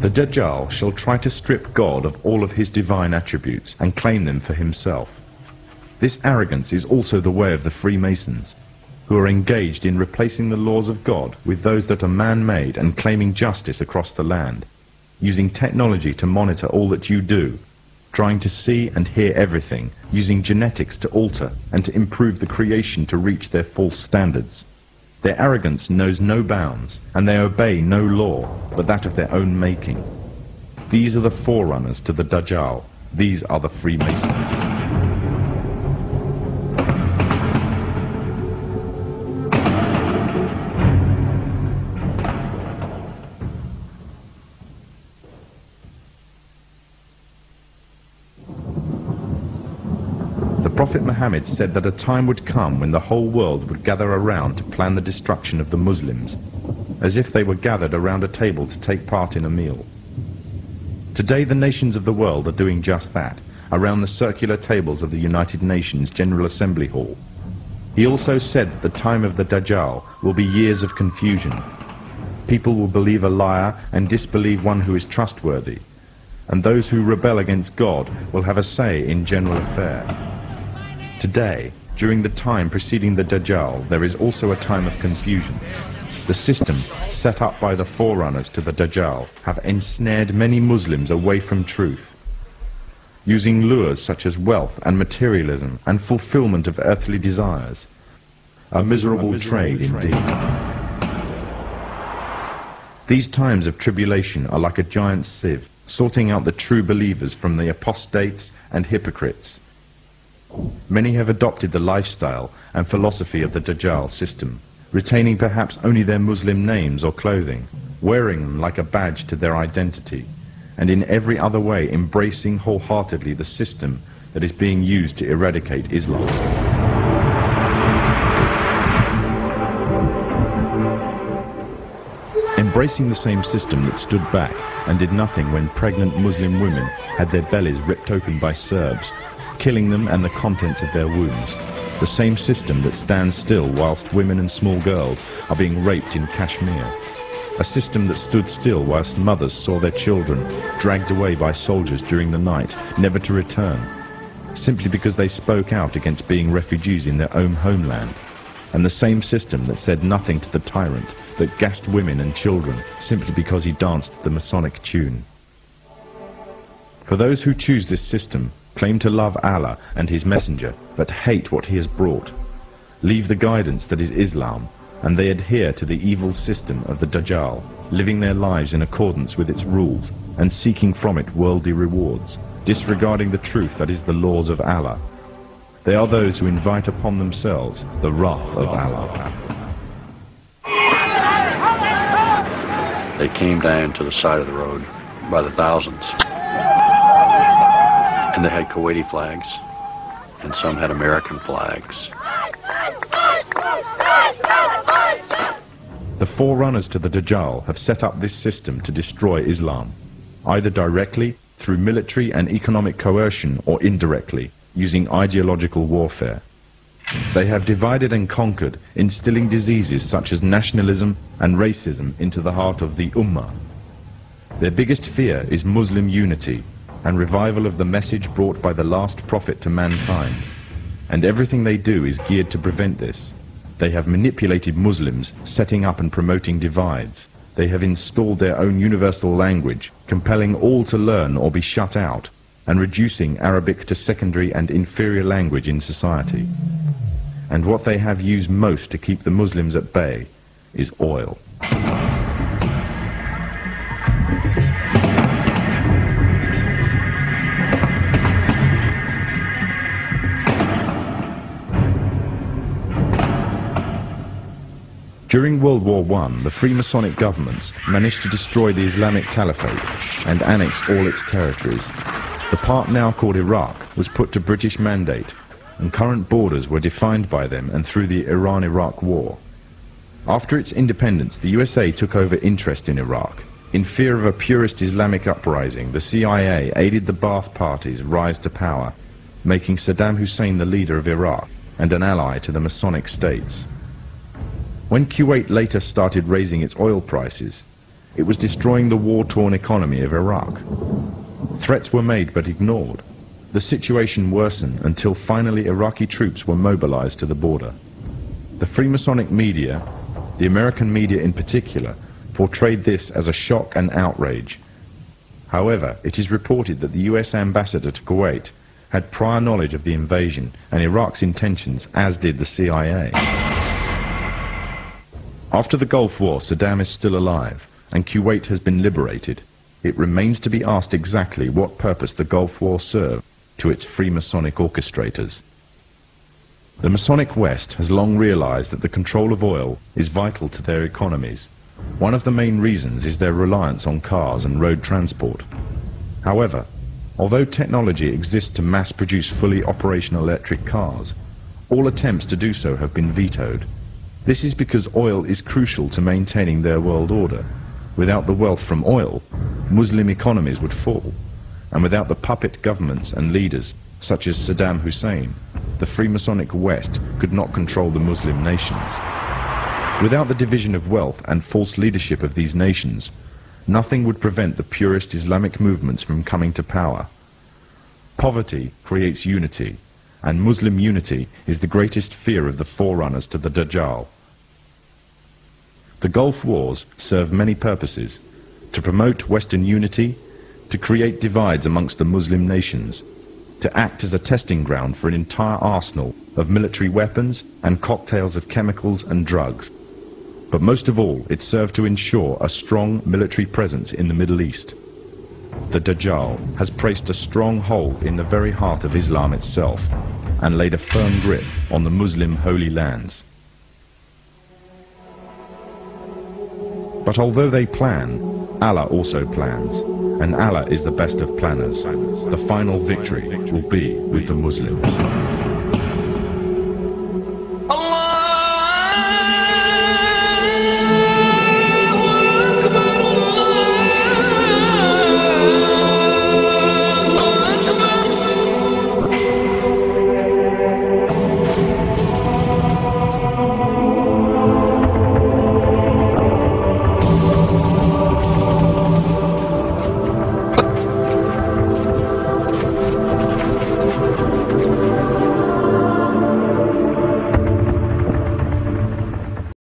The Dajjal shall try to strip God of all of his divine attributes and claim them for himself. This arrogance is also the way of the Freemasons, who are engaged in replacing the laws of God with those that are man-made and claiming justice across the land, using technology to monitor all that you do, trying to see and hear everything, using genetics to alter and to improve the creation to reach their false standards. Their arrogance knows no bounds, and they obey no law but that of their own making. These are the forerunners to the Dajjal. These are the Freemasons. The Prophet Muhammad said that a time would come when the whole world would gather around to plan the destruction of the Muslims, as if they were gathered around a table to take part in a meal. Today the nations of the world are doing just that, around the circular tables of the United Nations General Assembly Hall. He also said that the time of the Dajjal will be years of confusion. People will believe a liar and disbelieve one who is trustworthy, and those who rebel against God will have a say in general affairs. Today, during the time preceding the Dajjal, there is also a time of confusion. The system set up by the forerunners to the Dajjal have ensnared many Muslims away from truth, using lures such as wealth and materialism and fulfillment of earthly desires. A miserable trade indeed. These times of tribulation are like a giant sieve, sorting out the true believers from the apostates and hypocrites. Many have adopted the lifestyle and philosophy of the Dajjal system, retaining perhaps only their Muslim names or clothing, wearing them like a badge to their identity, and in every other way embracing wholeheartedly the system that is being used to eradicate Islam. Embracing the same system that stood back and did nothing when pregnant Muslim women had their bellies ripped open by Serbs, killing them and the contents of their wombs. The same system that stands still whilst women and small girls are being raped in Kashmir. A system that stood still whilst mothers saw their children dragged away by soldiers during the night, never to return, simply because they spoke out against being refugees in their own homeland. And the same system that said nothing to the tyrant, that gassed women and children simply because he danced the Masonic tune. For those who choose this system, claim to love Allah and His Messenger, but hate what He has brought, leave the guidance that is Islam, and they adhere to the evil system of the Dajjal, living their lives in accordance with its rules, and seeking from it worldly rewards, disregarding the truth that is the laws of Allah. They are those who invite upon themselves the wrath of Allah. They came down to the side of the road by the thousands. And they had Kuwaiti flags, and some had American flags. The forerunners to the Dajjal have set up this system to destroy Islam, either directly, through military and economic coercion, or indirectly, using ideological warfare. They have divided and conquered, instilling diseases such as nationalism and racism into the heart of the Ummah. Their biggest fear is Muslim unity and revival of the message brought by the last prophet to mankind, and everything they do is geared to prevent this. They have manipulated Muslims, setting up and promoting divides. They have installed their own universal language, compelling all to learn or be shut out, and reducing Arabic to secondary and inferior language in society. And what they have used most to keep the Muslims at bay is oil. During World War I, the Freemasonic governments managed to destroy the Islamic Caliphate and annex all its territories. The part now called Iraq was put to British mandate, and current borders were defined by them and through the Iran-Iraq War. After its independence, the USA took over interest in Iraq. In fear of a purist Islamic uprising, the CIA aided the Ba'ath Party's rise to power, making Saddam Hussein the leader of Iraq and an ally to the Masonic states. When Kuwait later started raising its oil prices, it was destroying the war-torn economy of Iraq. Threats were made but ignored. The situation worsened until finally Iraqi troops were mobilized to the border. The Freemasonic media, the American media in particular, portrayed this as a shock and outrage. However, it is reported that the US ambassador to Kuwait had prior knowledge of the invasion and Iraq's intentions, as did the CIA. After the Gulf War, Saddam is still alive, and Kuwait has been liberated. It remains to be asked exactly what purpose the Gulf War served to its Freemasonic orchestrators. The Masonic West has long realized that the control of oil is vital to their economies. One of the main reasons is their reliance on cars and road transport. However, although technology exists to mass-produce fully operational electric cars, all attempts to do so have been vetoed. This is because oil is crucial to maintaining their world order. Without the wealth from oil, Muslim economies would fall. And without the puppet governments and leaders, such as Saddam Hussein, the Freemasonic West could not control the Muslim nations. Without the division of wealth and false leadership of these nations, nothing would prevent the purest Islamic movements from coming to power. Poverty creates unity, and Muslim unity is the greatest fear of the forerunners to the Dajjal. The Gulf Wars serve many purposes: to promote Western unity, to create divides amongst the Muslim nations, to act as a testing ground for an entire arsenal of military weapons and cocktails of chemicals and drugs. But most of all, it served to ensure a strong military presence in the Middle East. The Dajjal has placed a strong hold in the very heart of Islam itself and laid a firm grip on the Muslim holy lands. But although they plan, Allah also plans, and Allah is the best of planners. The final victory will be with the Muslims.